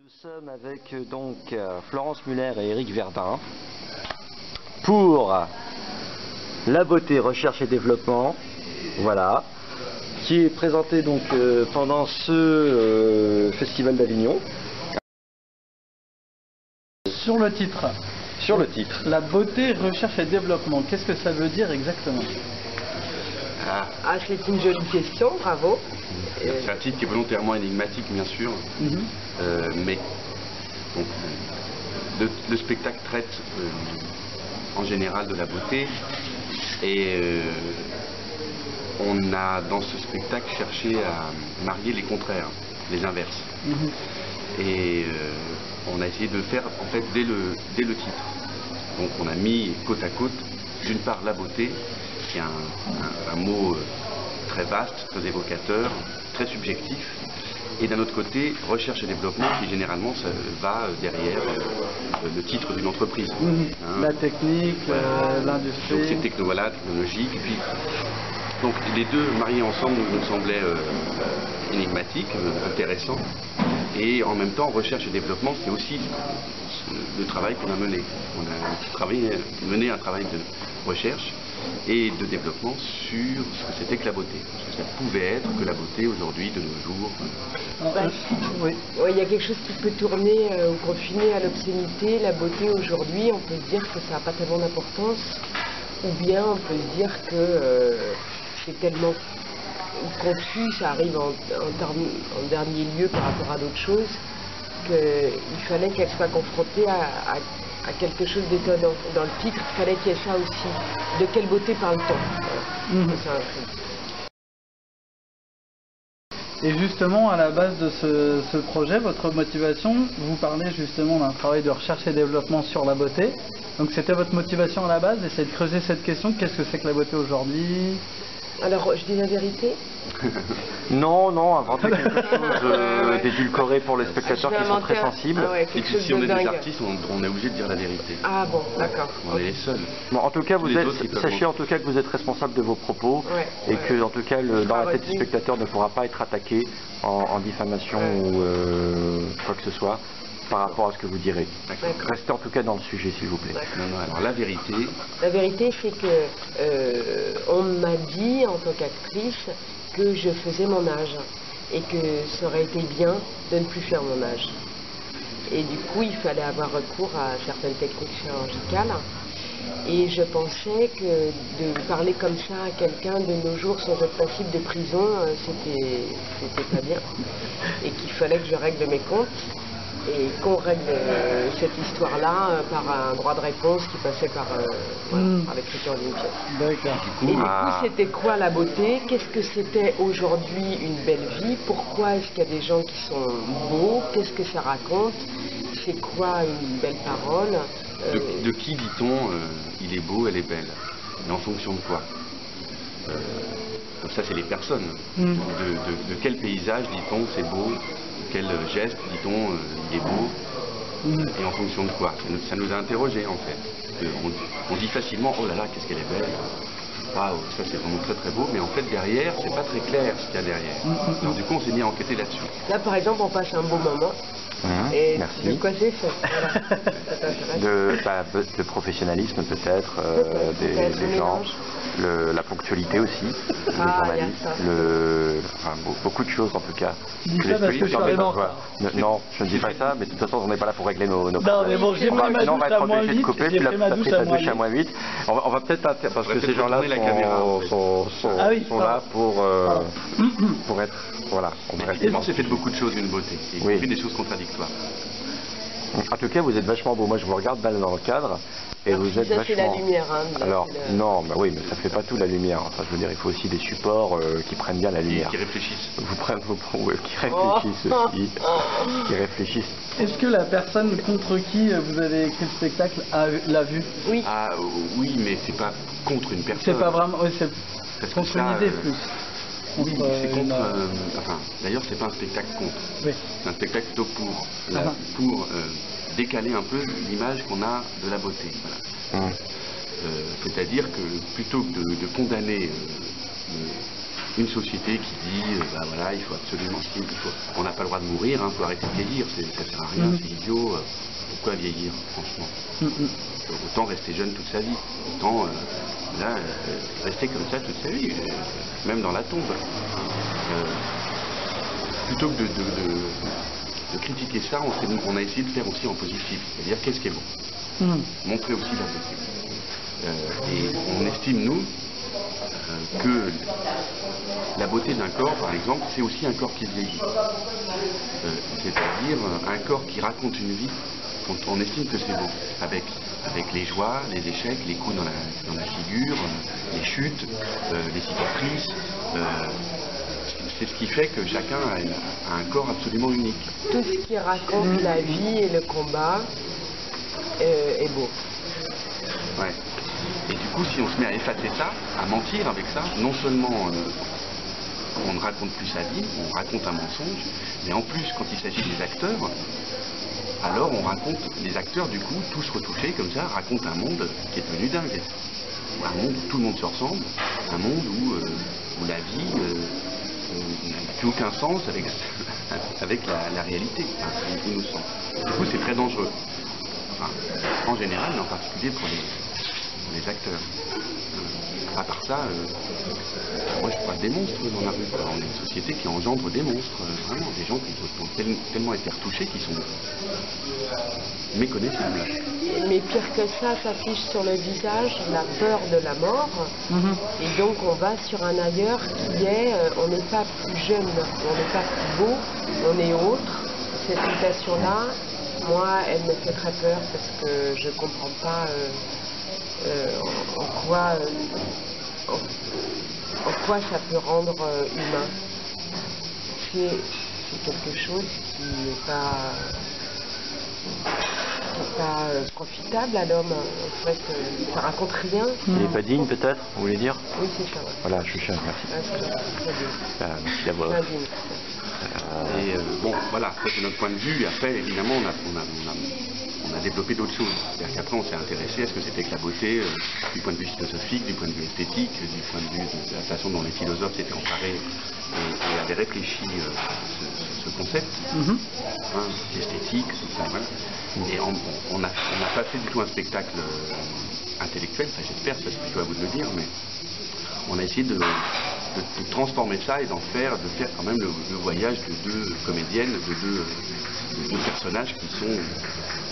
Nous sommes avec Florence Muller et Éric Verdun pour la beauté, recherche et développement, voilà, qui est présenté pendant ce Festival d'Avignon. Sur le titre. Sur le titre. La beauté, recherche et développement. Qu'est-ce que ça veut dire exactement? C'est une jolie question, bravo. C'est un titre qui est volontairement énigmatique, bien sûr, mais donc, le spectacle traite en général de la beauté et on a dans ce spectacle cherché à marier les contraires, les inverses. Et on a essayé de le faire en fait dès le titre. Donc on a mis côte à côte d'une part la beauté, qui est un mot très vaste, très évocateur, très subjectif, et d'un autre côté, recherche et développement qui généralement ça va derrière le titre d'une entreprise. La technique, l'industrie. Donc c'est technologique. Et puis, donc les deux mariés ensemble nous semblaient énigmatiques, intéressants, et en même temps recherche et développement, c'est aussi le travail qu'on a mené. On a mené un travail de recherche et de développement sur ce que c'était que la beauté, ce que ça pouvait être que la beauté aujourd'hui, de nos jours. Oui, il y a quelque chose qui peut tourner ou confiner à l'obscénité. La beauté aujourd'hui, on peut se dire que ça n'a pas tellement d'importance, ou bien on peut se dire que c'est tellement confus, ça arrive en dernier lieu par rapport à d'autres choses, qu'il fallait qu'elle soit confrontée à quelque chose d'étonnant. Dans le titre, il fallait qu'il y ait ça aussi. De quelle beauté parle-t-on? Et justement, à la base de ce projet, votre motivation, vous parlez justement d'un travail de recherche et développement sur la beauté. Donc c'était votre motivation à la base, d'essayer de creuser cette question, qu'est-ce que c'est que la beauté aujourd'hui? Alors, je dis la vérité? Non, inventer quelque chose d'édulcoré pour les spectateurs qui sont très sensibles. Et puis si on est des artistes, on est obligé de dire la vérité. Ah bon, d'accord. On est les seuls. Bon, en tout cas, sachez en tout cas que vous êtes responsable de vos propos et que en tout cas dans la tête du spectateur ne pourra pas être attaqué en diffamation ou quoi que ce soit par rapport à ce que vous direz. Restez en tout cas dans le sujet, s'il vous plaît. Alors la vérité... La vérité, c'est que on m'a dit, en tant qu'actrice, que je faisais mon âge et que ça aurait été bien de ne plus faire mon âge. Et du coup, il fallait avoir recours à certaines techniques chirurgicales. Et je pensais que de parler comme ça à quelqu'un de nos jours sans être passible de prison, c'était pas bien. Et qu'il fallait que je règle mes comptes. Et qu'on règle cette histoire-là par un droit de réponse qui passait par l'écriture d'une pièce. D'accord. Et du coup, c'était quoi la beauté? Qu'est-ce que c'était aujourd'hui une belle vie? Pourquoi est-ce qu'il y a des gens qui sont beaux? Qu'est-ce que ça raconte? C'est quoi une belle parole? De qui dit-on il est beau, elle est belle? Et en fonction de quoi? Donc ça, c'est les personnes. De quel paysage dit-on c'est beau? Quel geste, dit-on, il est beau, et en fonction de quoi? Ça nous a interrogés en fait. On dit facilement, oh là là, qu'est-ce qu'elle est belle, waouh, ça c'est vraiment très très beau, mais en fait derrière, c'est pas très clair ce qu'il y a derrière. Alors du coup, on s'est mis à enquêter là-dessus. Là par exemple, on passe un beau moment. Et merci. De quoi c'est fait? De professionnalisme peut-être, des gens, la ponctualité aussi, le journalisme, beaucoup de choses en tout cas. Parce que je suis arrivé en retard. Non, je ne dis pas ça, mais de toute façon on n'est pas là pour régler nos problèmes. Non mais bon, j'ai pris ma douche à moins 8, j'ai pris ma douche à moins 8. On va peut-être, parce que ces gens-là sont là pour être... Voilà, on s'est fait de beaucoup de choses une beauté, y compris des choses contradictoires. En tout cas, vous êtes vachement beau. Moi, je vous regarde là dans le cadre et vous êtes vachement... c'est la lumière. Alors, non, bah oui, mais ça fait pas tout la lumière. Enfin, je veux dire, il faut aussi des supports qui prennent bien la lumière. Qui réfléchissent. Qui réfléchissent aussi. Qui réfléchissent. Est-ce que la personne contre qui vous avez écrit le spectacle l'a vu? Oui. Ah oui, mais c'est pas contre une personne. C'est pas vraiment... c'est contre une idée plus. Oui, c'est contre... d'ailleurs, c'est pas un spectacle contre. Oui. C'est un spectacle plutôt pour décaler un peu l'image qu'on a de la beauté. Voilà. C'est-à-dire que plutôt que de condamner une société qui dit, bah voilà, il faut absolument, on n'a pas le droit de mourir, il faut arrêter de vieillir, ça sert à rien, c'est idiot, pourquoi vieillir, franchement? Autant rester jeune toute sa vie, autant rester comme ça toute sa vie, même dans la tombe. Plutôt que de critiquer ça, on a essayé de faire aussi en positif, c'est-à-dire qu'est-ce qui est bon, montrer aussi la beauté. Et on estime, nous, que la beauté d'un corps, par exemple, c'est aussi un corps qui vieillit. C'est-à-dire un corps qui raconte une vie, on estime que c'est beau, avec les joies, les échecs, les coups dans la figure, les chutes, les cicatrices. C'est ce qui fait que chacun a un corps absolument unique. Tout ce qui raconte la vie et le combat est beau. Ouais. Et du coup, si on se met à effacer ça, à mentir avec ça, non seulement on ne raconte plus sa vie, on raconte un mensonge, mais en plus, quand il s'agit des acteurs, alors on raconte, les acteurs du coup, tous retouchés comme ça, racontent un monde qui est devenu dingue. Un monde où tout le monde se ressemble, un monde où la vie n'a plus aucun sens avec la réalité, il nous semble. Du coup, c'est très dangereux. Enfin, en général, mais en particulier pour les acteurs. À part ça, moi je crois des monstres dans la rue. On est une société qui engendre des monstres, vraiment, des gens qui ont tellement été retouchés qu'ils sont méconnaissables. Mais pire que ça s'affiche sur le visage la peur de la mort. Et donc on va sur un ailleurs qui est, on n'est pas plus jeune, on n'est pas plus beau, on est autre. Cette mutation-là, moi, elle me fait très peur parce que je ne comprends pas en quoi ça peut rendre humain. C'est quelque chose qui n'est pas profitable à l'homme. En fait, ça raconte rien. Il n'est pas digne peut-être, vous voulez dire? Oui, c'est ça. Ouais. Voilà, je suis cher, merci. Merci d'avoir. Et bon, voilà, ça c'est notre point de vue. Et après, évidemment, on a développé d'autres choses. C'est-à-dire qu'après, on s'est intéressé à ce que c'était que la beauté du point de vue philosophique, du point de vue esthétique, du point de vue de la façon dont les philosophes s'étaient emparés et avaient réfléchi ce concept, l'esthétique, tout ça, voilà. Et on n'a pas fait du tout un spectacle intellectuel, ça j'espère, ça c'est plutôt à vous de le dire, mais on a essayé de transformer ça et de faire quand même le voyage de deux comédiennes, de deux personnages qui sont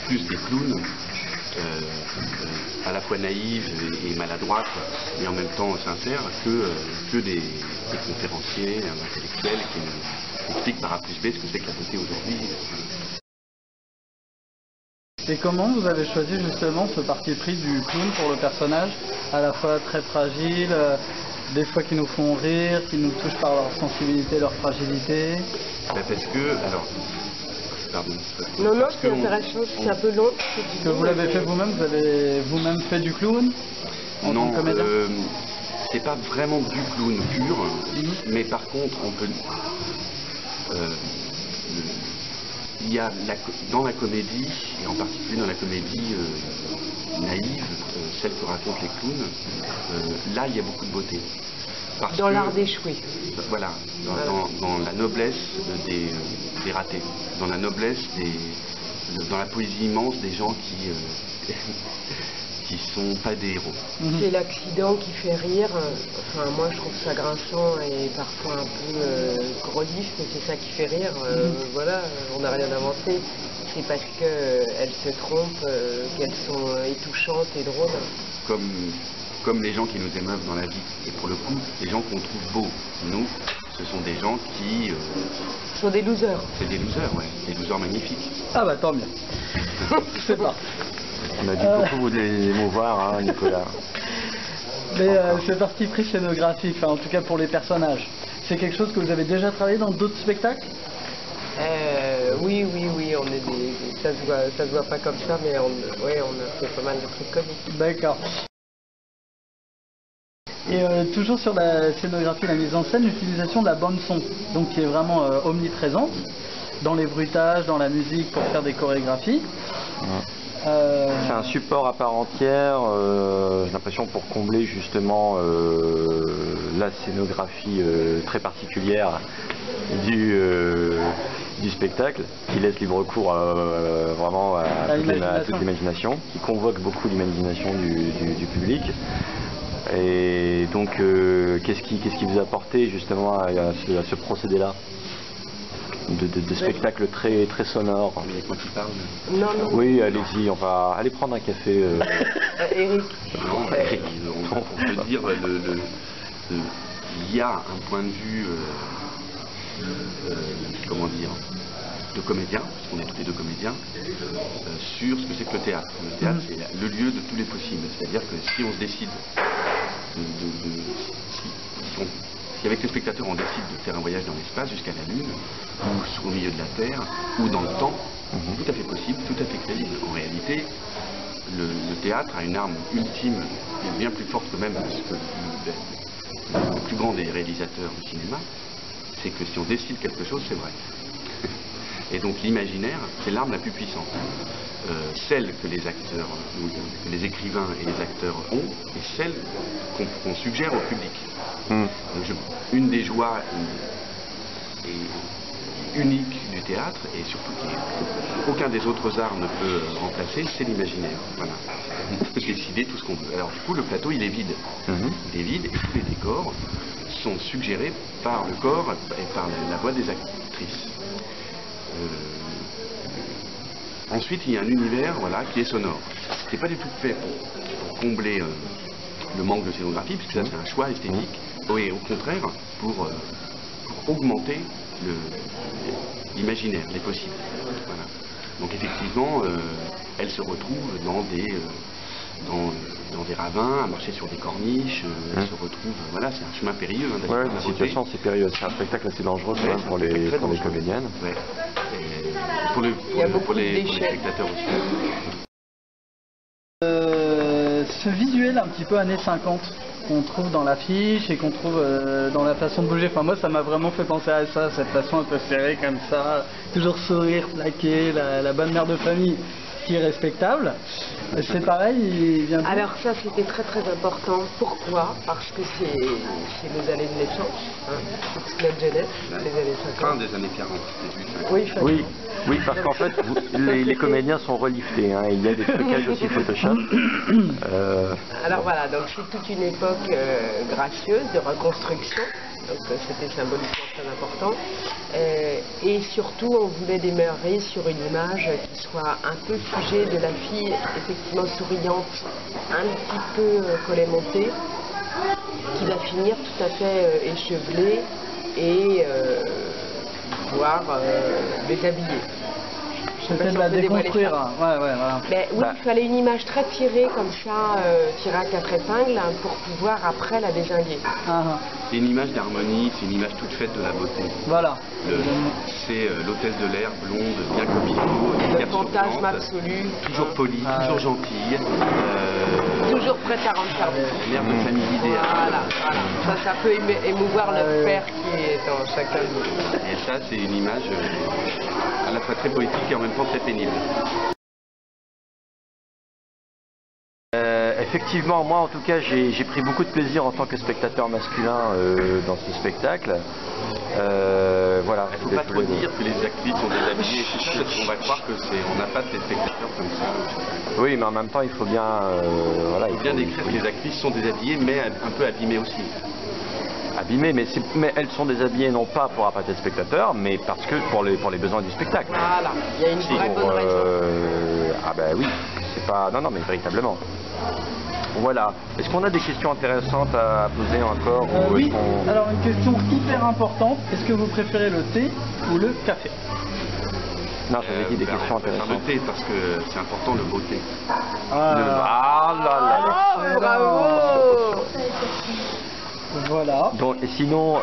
plus des clowns, à la fois naïves et maladroites, mais en même temps sincères, que des conférenciers intellectuels qui expliquent par A plus B ce que c'est que la beauté aujourd'hui. Et comment vous avez choisi justement ce parti pris du clown pour le personnage, à la fois très fragile, des fois qui nous font rire, qui nous touchent par leur sensibilité, leur fragilité? Parce que, alors, pardon. Non, c'est intéressant, c'est un peu long. Est-ce que vous l'avez fait vous-même? Vous avez vous-même fait du clown en tant que comédien? C'est pas vraiment du clown pur, mais par contre, on peut... il y a dans la comédie, et en particulier dans la comédie naïve, celle que racontent les clowns, là il y a beaucoup de beauté. Dans l'art d'échouer. Voilà, dans la noblesse des ratés, dans la noblesse dans la poésie immense des gens qui sont pas des héros. C'est l'accident qui fait rire. Enfin, moi je trouve ça grinçant et parfois un peu gredif, mais c'est ça qui fait rire. Voilà, on n'a rien inventé. C'est parce qu'elles se trompent, qu'elles sont touchantes et drôles. Comme les gens qui nous émeuvent dans la vie. Et pour le coup, les gens qu'on trouve beaux, nous, ce sont des gens qui... Ce sont des losers. C'est des losers, ouais. Des losers magnifiques. Ah bah tant mieux. C'est parti. On a dû beaucoup vous émouvoir, hein, Nicolas. Mais ce parti pris scénographique, enfin, en tout cas pour les personnages, c'est quelque chose que vous avez déjà travaillé dans d'autres spectacles? Oui, on est ça se voit pas comme ça, mais on a fait pas mal de trucs comiques. D'accord. Et toujours sur la scénographie, la mise en scène, l'utilisation de la bande son, donc qui est vraiment omniprésente dans les bruitages, dans la musique pour faire des chorégraphies. C'est un support à part entière, j'ai l'impression pour combler justement la scénographie très particulière du spectacle, qui laisse libre cours vraiment à toute l'imagination, qui convoque beaucoup l'imagination du public. Et donc, qu'est-ce qui vous a apporté justement à ce procédé-là de spectacle très sonore? Avec moi qui parle. Non. Oui, allez-y, on va aller prendre un café. Eric. Non, Eric, on peut dire, il y a un point de vue, comment dire, de comédien, parce qu'on est tous les deux comédiens, sur ce que c'est que le théâtre. Le théâtre, c'est le lieu de tous les possibles. C'est-à-dire que si on se décide si avec les spectateurs on décide de faire un voyage dans l'espace jusqu'à la Lune, ou au milieu de la Terre, ou dans le temps, tout à fait possible, tout à fait crédible. En réalité, le théâtre a une arme ultime, et bien plus forte que même le plus grand des réalisateurs du cinéma, c'est que si on décide quelque chose, c'est vrai. Et donc l'imaginaire, c'est l'arme la plus puissante. Celle que les acteurs, que les écrivains et les acteurs ont, et celle qu'on suggère au public. Donc une des joies uniques du théâtre, et surtout qu'aucun des autres arts ne peut remplacer, c'est l'imaginaire. Voilà. On peut décider tout ce qu'on veut. Alors du coup, le plateau, il est vide. Il est vide, et tous les décors sont suggérés par le corps et par la voix des actrices. Ensuite, il y a un univers, voilà, qui est sonore, qui n'est pas du tout fait pour combler le manque de scénographie, puisque ça c'est un choix esthétique, et au contraire pour augmenter l'imaginaire, les possibles. Voilà. Donc effectivement, elle se retrouve dans des ravins, à marcher sur des corniches, elle se retrouve, voilà, c'est un chemin périlleux. Ouais, la situation c'est périlleux, c'est un spectacle assez dangereux quand même pour les comédiennes. Ouais. Pour les spectateurs aussi. Ce visuel un petit peu années 50 qu'on trouve dans l'affiche et qu'on trouve dans la façon de bouger, enfin moi ça m'a vraiment fait penser à ça, cette façon un peu serrée comme ça, toujours sourire, plaqué, la bonne mère de famille qui est respectable. C'est pareil, il vient de... Alors ça c'était très important. Pourquoi? Parce que c'est nos années de naissance, c'est toute notre jeunesse, les années 50. Fin des années 40, début 50. Oui, parce qu'en fait, les comédiens sont reliftés, hein, il y a des trucages aussi Photoshop. Alors voilà, donc c'est toute une époque gracieuse de reconstruction, donc c'était symboliquement très important. Et surtout, on voulait démarrer sur une image qui soit un peu figée de la fille, effectivement souriante, un petit peu collet-monté, qui va finir tout à fait échevelée et voire déshabillée. C'était de la déconstruire. Voilà. Mais oui, il fallait une image très tirée comme ça, tirée à 4 épingles, pour pouvoir après la dézinguer. C'est une image d'harmonie, c'est une image toute faite de la beauté. Voilà. C'est l'hôtesse de l'air, blonde, bien comme il faut. Le fantasme absolu. Toujours polie, toujours gentille. Toujours prête à rendre service. L'air de famille idéale. Voilà. Ça peut émouvoir le père qui est en chacun de nous. Et ça, c'est une image à la fois très poétique et en même temps très pénible. Effectivement, moi en tout cas j'ai pris beaucoup de plaisir en tant que spectateur masculin dans ce spectacle. Voilà. Il ne faut pas trop dire que les actrices sont déshabillées, on va croire qu'on n'a pas de spectateurs comme ça. Oui, mais en même temps il faut bien... voilà, il faut bien décrire que les actrices sont déshabillées mais un peu abîmées aussi. Abîmées, mais elles sont déshabillées non pas pour appâter le spectateur, mais parce que pour les besoins du spectacle. Voilà, il y a une vraie bonne raison. Ah ben oui, c'est pas... Non, mais véritablement. Voilà. Est-ce qu'on a des questions intéressantes à poser encore Oui, alors une question hyper importante, est-ce que vous préférez le thé ou le café? Non, j'avais dit des questions intéressantes. Le thé, parce que c'est important le beau thé. Bravo. Voilà. Donc, et sinon,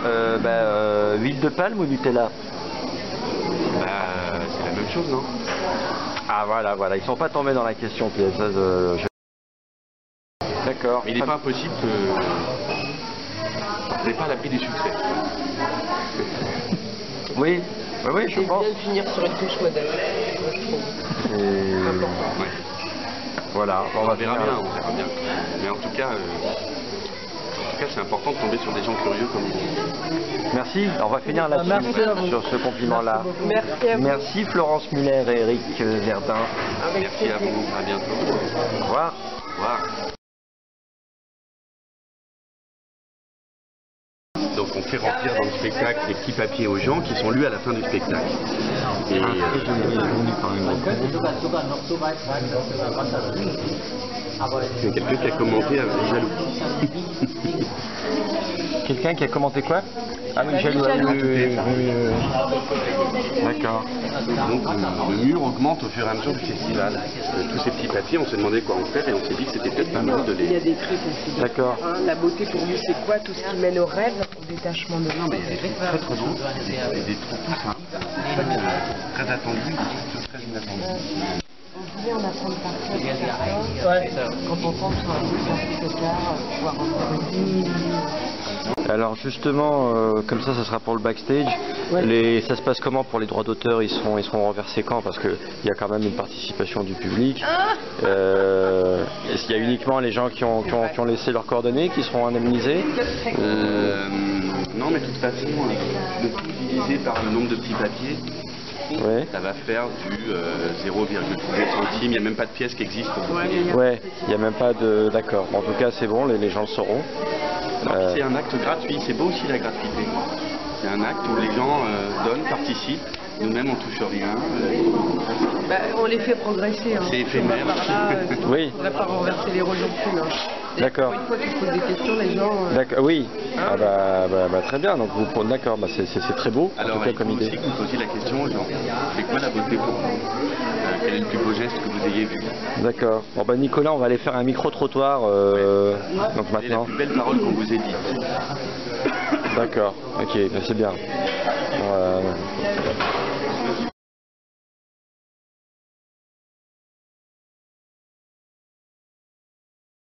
huile de palme ou Nutella? C'est la même chose, non? Ah voilà, ils sont pas tombés dans la question piège. D'accord. Mais il n'est pas impossible que vous n'ayez pas à l'abri du succès. Oui, je pense. C'est bien de finir sur une touche modeste, je trouve. C'est important. Ouais. Voilà, On verra bien, on verra bien. Mais en tout cas, c'est important de tomber sur des gens curieux comme vous. Merci, on va finir là-dessus, Merci à vous. sur ce compliment-là. Merci à vous. Merci Florence Muller et Eric Verdun. Avec Merci à plaisir. vous, à bientôt. Au revoir. Au revoir. Donc on fait remplir dans le spectacle des petits papiers aux gens qui sont lus à la fin du spectacle. Et c'est quelqu'un qui a commenté avec jaloux. Quelqu'un qui a commenté quoi? Ah oui, jaloux. D'accord. Donc le mur augmente au fur et à mesure du festival. Tous ces petits papiers, on s'est demandé quoi en faire et on s'est dit que c'était peut-être pas mal de Il y a les... des trucs aussi. D'accord. Hein, la beauté pour lui, c'est quoi? Tout ce qui mène au rêve, au détachement de l'âme. Très très beaux. Et des trucs tout simples, très attendus, des choses très inattendues. On voulait en apprendre par cœur. Quand on tombe sur un bout de tard, pouvoir en faire une mini. Alors justement, comme ça ça sera pour le backstage. Ça se passe comment pour les droits d'auteur? Ils seront reversés quand? Parce qu'il y a quand même une participation du public. Est-ce qu'il y a uniquement les gens qui ont laissé leurs coordonnées qui seront indemnisés? Non, mais de toute façon, le coût divisé par le nombre de petits papiers, Ouais. ça va faire du 0,3 centimes. Il n'y a même pas de pièce qui existe. Ouais, il n'y a même pas de... D'accord. En tout cas c'est bon, les gens le sauront. C'est un acte gratuit, c'est beau aussi la gratuité. C'est un acte où les gens donnent, participent. Nous-mêmes on touche rien. Bah, on les fait progresser. Hein. C'est éphémère. Par là, Oui. on ne va pas renverser les rôles non plus. Hein. D'accord. Une fois qu'ils posent des questions, les gens. D'accord, oui. Ah bah, très bien. Donc vous d'accord, bah, c'est très beau en Alors tout cas il faut comme idée. aussi que vous posiez la question aux gens. C'est quoi la beauté pour vous? Quel est le plus beau geste que vous ayez vu? D'accord. Bon bah Nicolas, on va aller faire un micro-trottoir donc Quelle est la maintenant. plus belle parole qu'on vous ait dite? D'accord, ok, c'est bien.